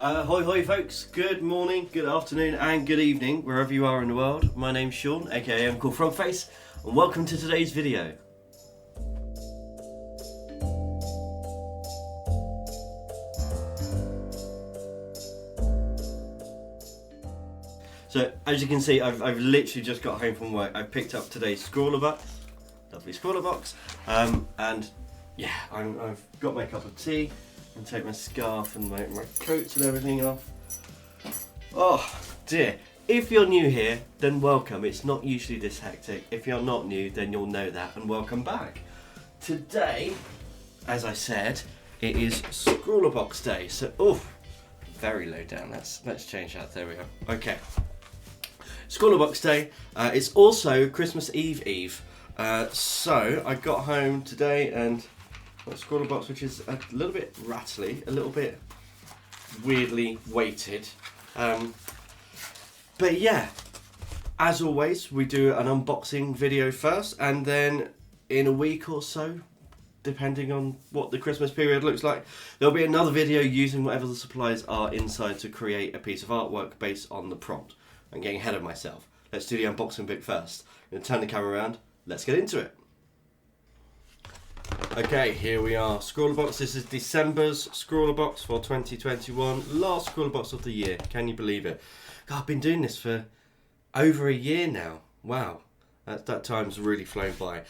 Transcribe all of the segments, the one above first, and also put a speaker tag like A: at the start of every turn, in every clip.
A: Hoi hoi folks, good morning, good afternoon and good evening wherever you are in the world. My name's Sean, aka I'm called Frogface, and welcome to today's video. So as you can see, I've literally just got home from work. I picked up today's ScrawlrBox, lovely ScrawlrBox, and yeah, I've got my cup of tea and take my scarf and my coats and everything off. Oh dear, if you're new here, then welcome. It's not usually this hectic. If you're not new, then you'll know that, and welcome back. Today, as I said, it is ScrawlrBox day. So, very low down. Let's change that. There we go. Okay. ScrawlrBox day. It's also Christmas Eve. So I got home today and got ScrawlrBox, which is a little bit rattly, a little bit weirdly weighted. But yeah, as always, we do an unboxing video first, and then in a week or so, depending on what the Christmas period looks like, there'll be another video using whatever the supplies are inside to create a piece of artwork based on the prompt. I'm getting ahead of myself. Let's do the unboxing bit first. I'm going to turn the camera around. Let's get into it. Okay, here we are. ScrawlrBox. This is December's ScrawlrBox for 2021. Last ScrawlrBox of the year. Can you believe it? God, I've been doing this for over a year now. Wow. That time's really flown by.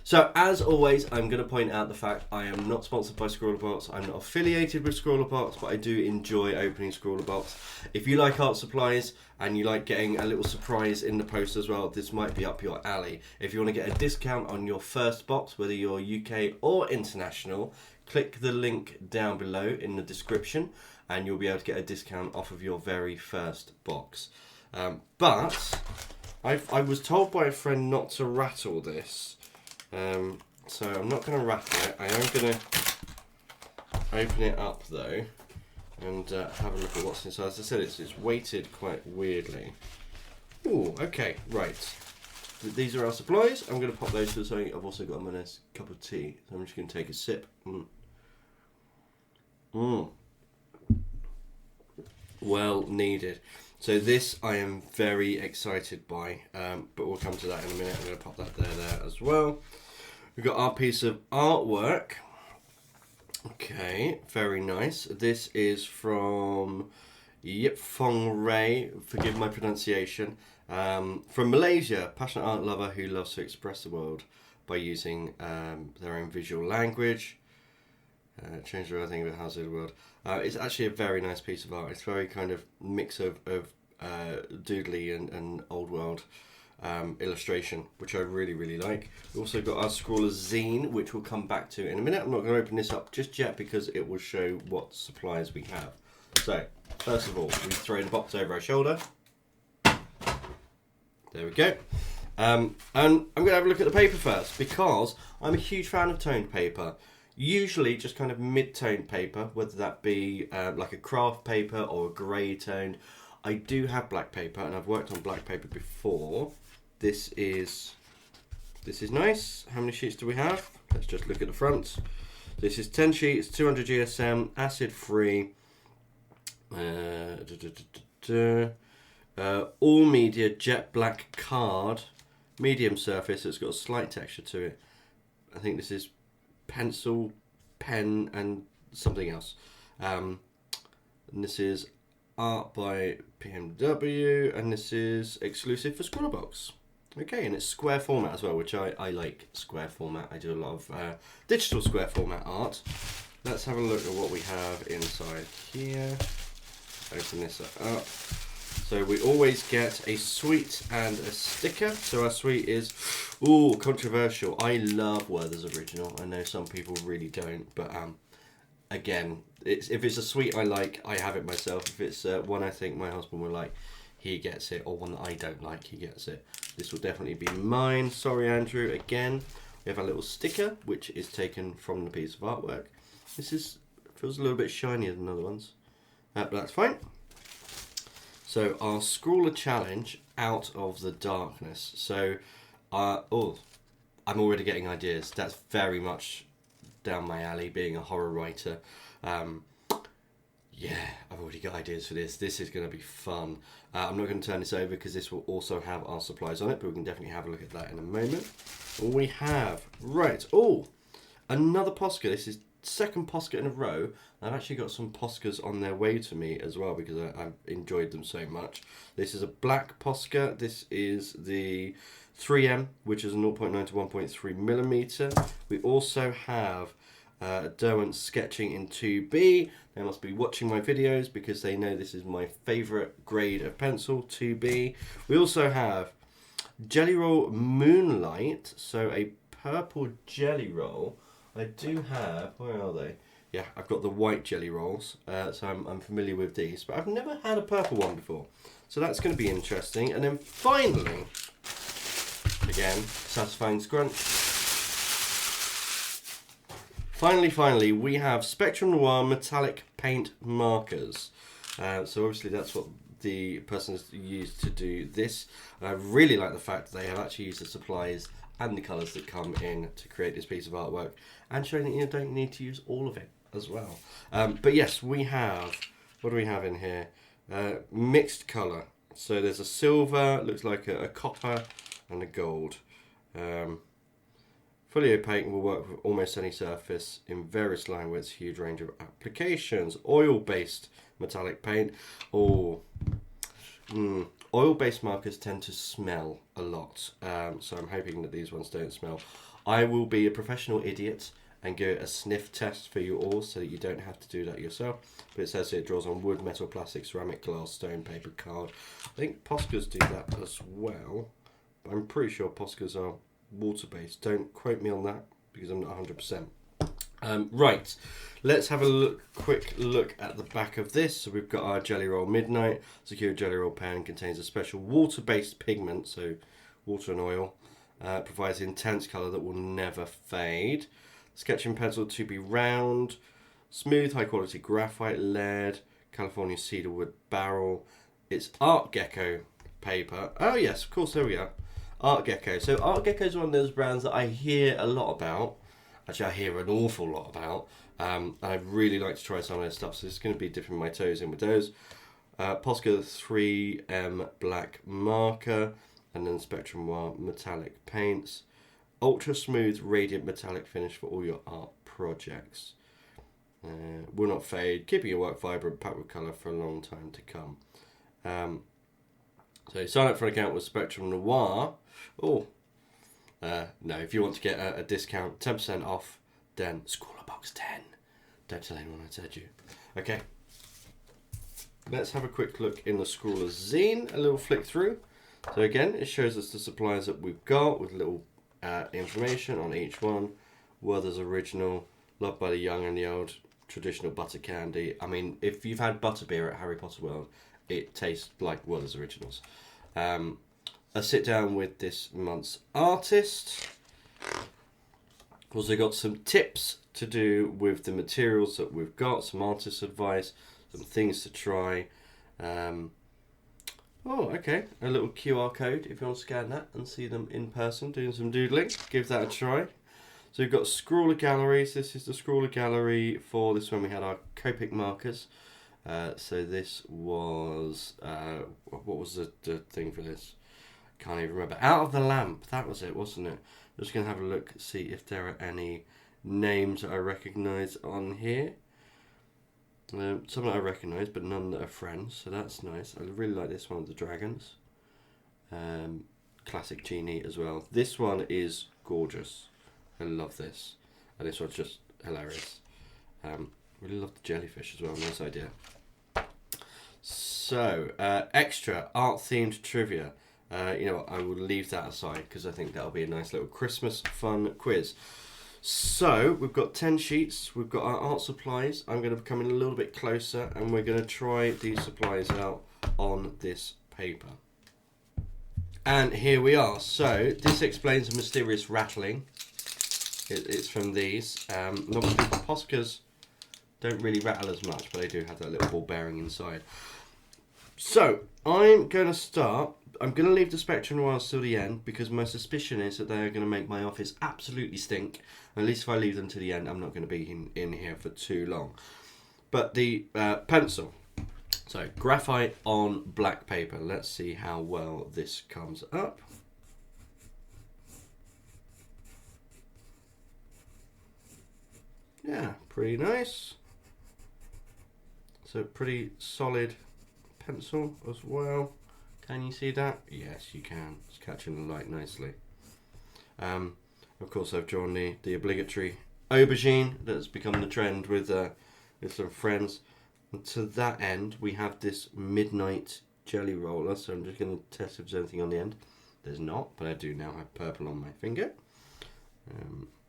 A: So as always, I'm going to point out the fact I am not sponsored by ScrawlrBox. I'm not affiliated with ScrawlrBox, but I do enjoy opening ScrawlrBox. If you like art supplies and you like getting a little surprise in the post as well, this might be up your alley. If you want to get a discount on your first box, whether you're UK or international, click the link down below in the description and you'll be able to get a discount off of your very first box. But I was told by a friend not to rattle this, so I'm not going to rattle it. I am going to open it up though and have a look at what's inside. As I said, it's weighted quite weirdly. Ooh, okay, right. These are our supplies. I'm going to pop those to the side. I've also got my nice cup of tea, so I'm just going to take a sip. Well needed. So this I am very excited by, but we'll come to that in a minute. I'm going to pop that there as well. We've got our piece of artwork. Okay, very nice. This is from Yip Fong Ray, forgive my pronunciation, from Malaysia, passionate art lover who loves to express the world by using their own visual language. Change the other thing about how to see the world. It's actually a very nice piece of art. It's very kind of mix of doodly and old world illustration, which I really like. We've also got our Scrawlr zine, which we'll come back to in a minute. I'm not going to open this up just yet because it will show what supplies we have. So, first of all, we throw the box over our shoulder. There we go. And I'm going to have a look at the paper first because I'm a huge fan of toned paper. Usually just kind of mid-toned paper, whether that be like a craft paper or a grey toned. I do have black paper and I've worked on black paper before. This is nice. How many sheets do we have? Let's just look at the front. This is 10 sheets, 200 GSM, acid free, all media, jet black card, medium surface. It's got a slight texture to it. I think this is pencil, pen and something else. And this is art by PMW and this is exclusive for ScrawlrBox. Okay, and it's square format as well, which I like square format. I do a lot of digital square format art. Let's have a look at what we have inside here. Open this up. So we always get a sweet and a sticker. So our sweet is, controversial. I love Werther's Original. I know some people really don't, but again, if it's a sweet I like, I have it myself. If it's one I think my husband will like, he gets it, or one that I don't like, he gets it. This will definitely be mine. Sorry, Andrew. Again, we have a little sticker, which is taken from the piece of artwork. This feels a little bit shinier than other ones, but that's fine. So our Scrawlr challenge, Out of the Darkness. So, I'm already getting ideas. That's very much down my alley, being a horror writer. Yeah, I've already get ideas for this. This is going to be fun. I'm not going to turn this over because this will also have our supplies on it, but we can definitely have a look at that in a moment. We have, another Posca. This is second Posca in a row. I've actually got some Poscas on their way to me as well because I've enjoyed them so much. This is a black Posca. This is the 3M, which is a 0.9 to 1.3 millimeter. We also have Derwent sketching in 2B. They must be watching my videos because they know this is my favourite grade of pencil, 2B. We also have Jelly Roll Moonlight, so a purple jelly roll. I do have, where are they? Yeah, I've got the white jelly rolls, so I'm familiar with these, but I've never had a purple one before. So that's going to be interesting. And then finally, again, satisfying scrunch. Finally, we have Spectrum Noir metallic paint markers. So obviously that's what the person has used to do this. And I really like the fact that they have actually used the supplies and the colours that come in to create this piece of artwork, and showing that you don't need to use all of it as well. But yes, we have, what do we have in here? Mixed colour. So there's a silver, looks like a copper, and a gold. Fully opaque and will work with almost any surface in various line widths, huge range of applications. Oil-based metallic paint. Oil-based markers tend to smell a lot, so I'm hoping that these ones don't smell. I will be a professional idiot and give it a sniff test for you all so that you don't have to do that yourself. But it says it draws on wood, metal, plastic, ceramic, glass, stone, paper, card. I think Poscas do that as well. But I'm pretty sure Poscas are water-based. Don't quote me on that because I'm not 100%. Right, let's have a quick look at the back of this. So we've got our Jelly Roll Midnight. Secure Jelly Roll pen contains a special water-based pigment, so water and oil. Provides intense colour that will never fade. Sketching pencil to be round. Smooth, high-quality graphite lead. California cedarwood barrel. It's Art Gecko paper. Oh yes, of course, there we are. Art Gecko. So Art Gecko is one of those brands that I hear a lot about. Actually, I hear an awful lot about. I'd really like to try some of their stuff, so it's going to be dipping my toes in with those. Posca 3M black marker, and then Spectrum Noir metallic paints. Ultra smooth, radiant metallic finish for all your art projects. Will not fade, keeping your work vibrant, packed with colour for a long time to come. So sign up for an account with Spectrum Noir. No, if you want to get a discount, 10% off, then ScrawlrBox 10. Don't tell anyone I said you. Okay. Let's have a quick look in the Scrawlr zine, a little flick through. So again, it shows us the supplies that we've got with little information on each one. Werther's Original, loved by the young and the old, traditional butter candy. I mean, if you've had butterbeer at Harry Potter World, it tastes like Werther's Originals. A sit down with this month's artist. Also got some tips to do with the materials that we've got, some artist advice, some things to try. Okay, a little QR code if you want to scan that and see them in person doing some doodling. Give that a try. So we've got Scrawlr Galleries. This is the Scrawlr Gallery for this one. We had our Copic markers. So this was, what was the thing for this? Can't even remember. Out of the Lamp, that was it, wasn't it? I'm just going to have a look, see if there are any names that I recognise on here. Some that I recognise, but none that are friends, so that's nice. I really like this one with the dragons. Classic genie as well. This one is gorgeous. I love this. And this one's just hilarious. Really love the jellyfish as well, nice idea. So, extra art-themed trivia. I will leave that aside because I think that'll be a nice little Christmas fun quiz. So, we've got 10 sheets, we've got our art supplies. I'm going to come in a little bit closer and we're going to try these supplies out on this paper. And here we are. So, this explains a mysterious rattling. It's from these. And obviously, the Poscas don't really rattle as much, but they do have that little ball bearing inside. So, I'm going to start. I'm going to leave the Spectrum Noirs till the end because my suspicion is that they're going to make my office absolutely stink. At least if I leave them to the end, I'm not going to be in here for too long. But the pencil. So graphite on black paper. Let's see how well this comes up. Yeah, pretty nice. So pretty solid pencil as well. Can you see that? Yes, you can. It's catching the light nicely. Of course, I've drawn the obligatory aubergine that's become the trend with some friends. And to that end, we have this midnight jelly roller. So I'm just going to test if there's anything on the end. There's not, but I do now have purple on my finger.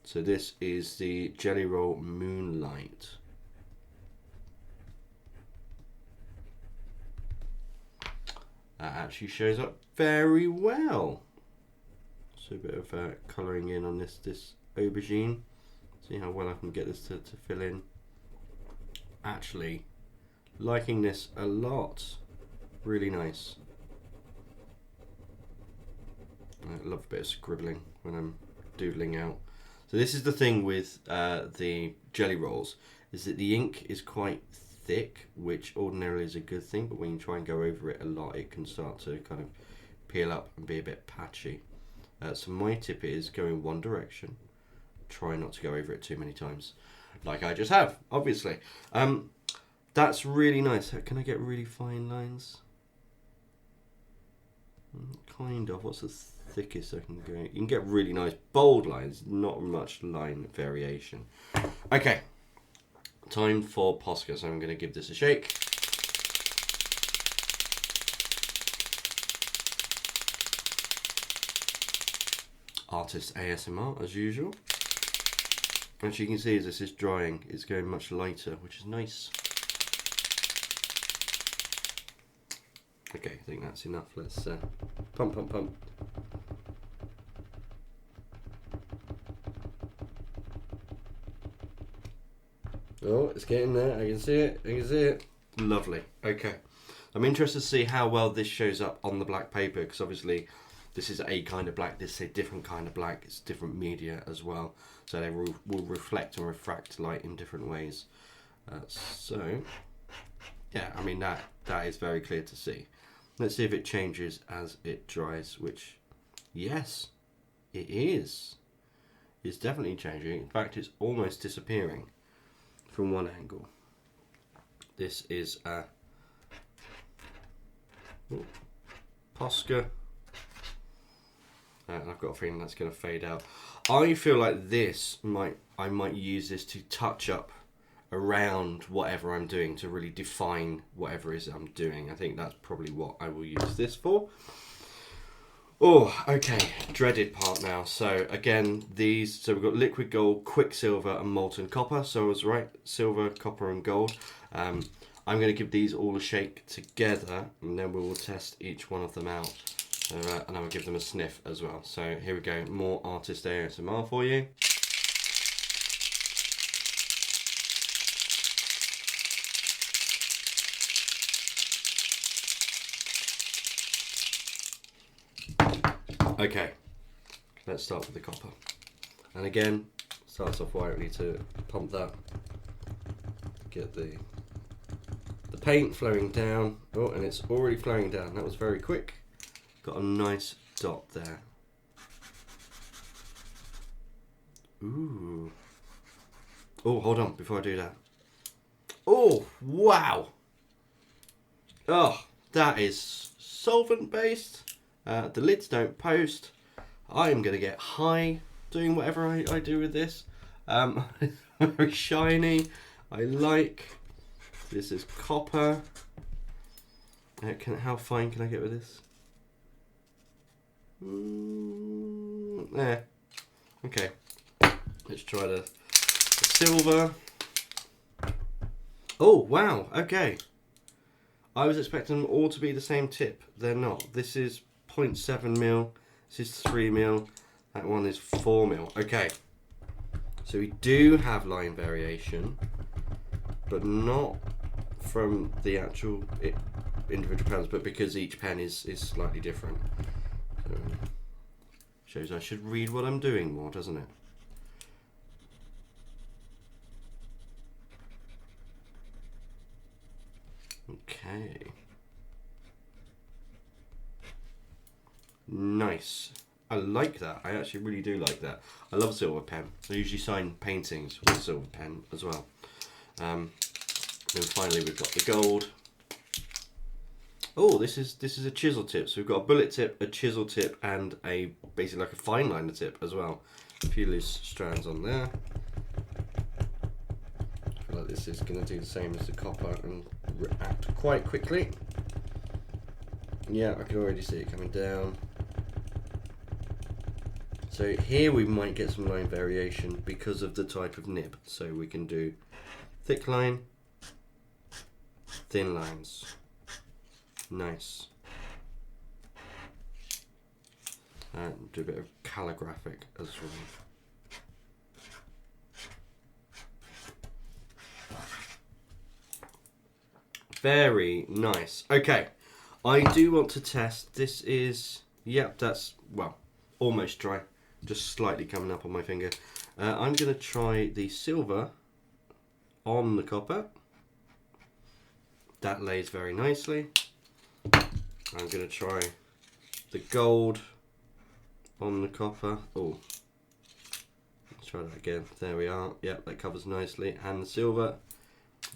A: So this is the Jelly Roll Moonlight. That actually shows up very well. So a bit of colouring in on this aubergine. See how well I can get this to fill in. Actually, liking this a lot. Really nice. I love a bit of scribbling when I'm doodling out. So this is the thing with the jelly rolls, is that the ink is quite thick, which ordinarily is a good thing, but when you try and go over it a lot, it can start to kind of peel up and be a bit patchy. So my tip is go in one direction. Try not to go over it too many times, like I just have, obviously. That's really nice. Can I get really fine lines? Kind of. What's the thickest I can go? You can get really nice bold lines, not much line variation. Okay, time for Posca, so I'm going to give this a shake. Artist ASMR as usual. As you can see, as this is drying, it's going much lighter, which is nice. Okay, I think that's enough. Let's pump. Oh, it's getting there. I can see it. Lovely. Okay. I'm interested to see how well this shows up on the black paper, because obviously this is a kind of black, this is a different kind of black, it's different media as well, so they will reflect and refract light in different ways. So, yeah, I mean that is very clear to see. Let's see if it changes as it dries, which, yes, it is. It's definitely changing. In fact, it's almost disappearing from one angle. This is Posca. And I've got a feeling that's going to fade out. I feel like I might use this to touch up around whatever I'm doing, to really define whatever it is I'm doing. I think that's probably what I will use this for. Oh, okay, dreaded part now. So again, so we've got liquid gold, quicksilver and molten copper. So I was right, silver, copper and gold. I'm going to give these all a shake together, and then we will test each one of them out. And I will give them a sniff as well. So here we go, more artist ASMR for you. Okay, let's start with the copper. And again, starts off white. We need to pump that. Get the paint flowing down. Oh, and it's already flowing down. That was very quick. Got a nice dot there. Ooh. Oh, hold on before I do that. Oh, wow. Oh, that is solvent based. The lids don't post. I am going to get high doing whatever I do with this. Very shiny. I like. This is copper. How fine can I get with this? There. Okay. Let's try the silver. Oh, wow. Okay. I was expecting them all to be the same tip. They're not. This is 0.7 mil. This is 3 mil. That one is 4 mil. Okay. So we do have line variation, but not from the actual individual pens, but because each pen is slightly different. So, shows I should read what I'm doing more, doesn't it? Okay. Nice. I like that. I actually really do like that. I love silver pen. I usually sign paintings with silver pen as well. Then finally we've got the gold. Oh, this is a chisel tip. So we've got a bullet tip, a chisel tip, and a basically like a fine liner tip as well. A few loose strands on there. I feel like this is going to do the same as the copper and react quite quickly. Yeah, I can already see it coming down. So here we might get some line variation because of the type of nib. So we can do thick line, thin lines. Nice. And do a bit of calligraphic as well. Very nice. Okay, I do want to test. This is, yep, that's, well, almost dry. Just slightly coming up on my finger. I'm going to try the silver on the copper. That lays very nicely. I'm going to try the gold on the copper. Oh, let's try that again. There we are. Yep, that covers nicely. And the silver.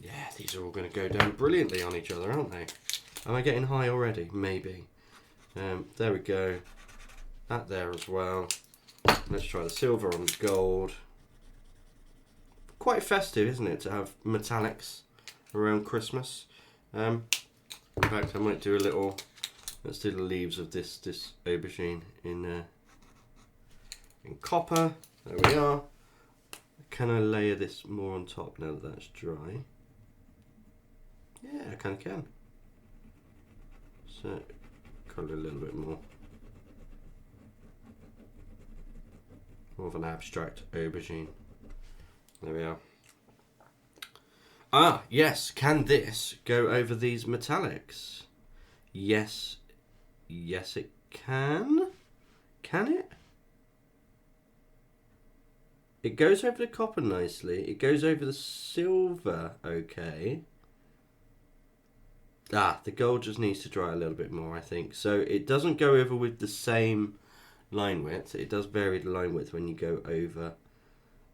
A: Yeah, these are all going to go down brilliantly on each other, aren't they? Am I getting high already? Maybe. There we go. That there as well. Let's try the silver on the gold. Quite festive, isn't it, to have metallics around Christmas? In fact, I might do a little. Let's do the leaves of this aubergine in copper. There we are. Can I layer this more on top now that that's dry? Yeah, I kind of can. So, colour a little bit more. More of an abstract aubergine. There we are. Ah, yes. Can this go over these metallics? Yes. Yes, it can. Can it? It goes over the copper nicely. It goes over the silver. Okay. Ah, the gold just needs to dry a little bit more, I think. So it doesn't go over with the same line width. It does vary the line width when you go over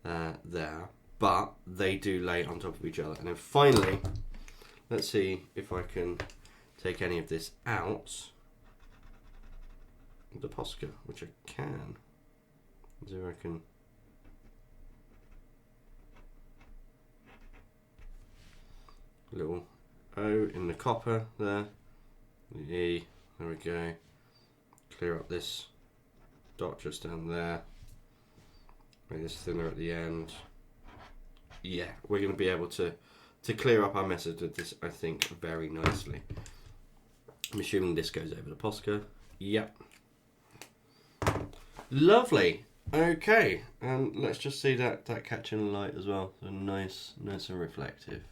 A: there. But they do lay on top of each other. And then finally, let's see if I can take any of this out. The Posca, which I can. So I can. Little O in the copper there. The E. There we go. Clear up this dot just down there. Make this thinner at the end. Yeah, we're going to be able to clear up our message with this, I think, very nicely. I'm assuming this goes over the Posca. Yep. Lovely. Okay, and let's just see that catching the light as well. So nice and reflective.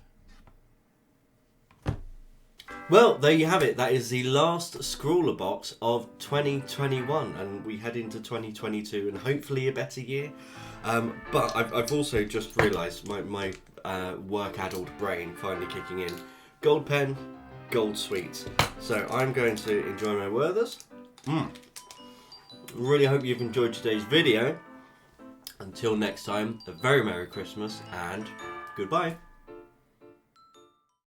A: Well, there you have it. That is the last ScrawlrBox of 2021, and we head into 2022 and hopefully a better year. But I've also just realised my work-addled brain finally kicking in. Gold pen, gold sweet. So I'm going to enjoy my Werthers. Really hope you've enjoyed today's video. Until next time, a very Merry Christmas and goodbye.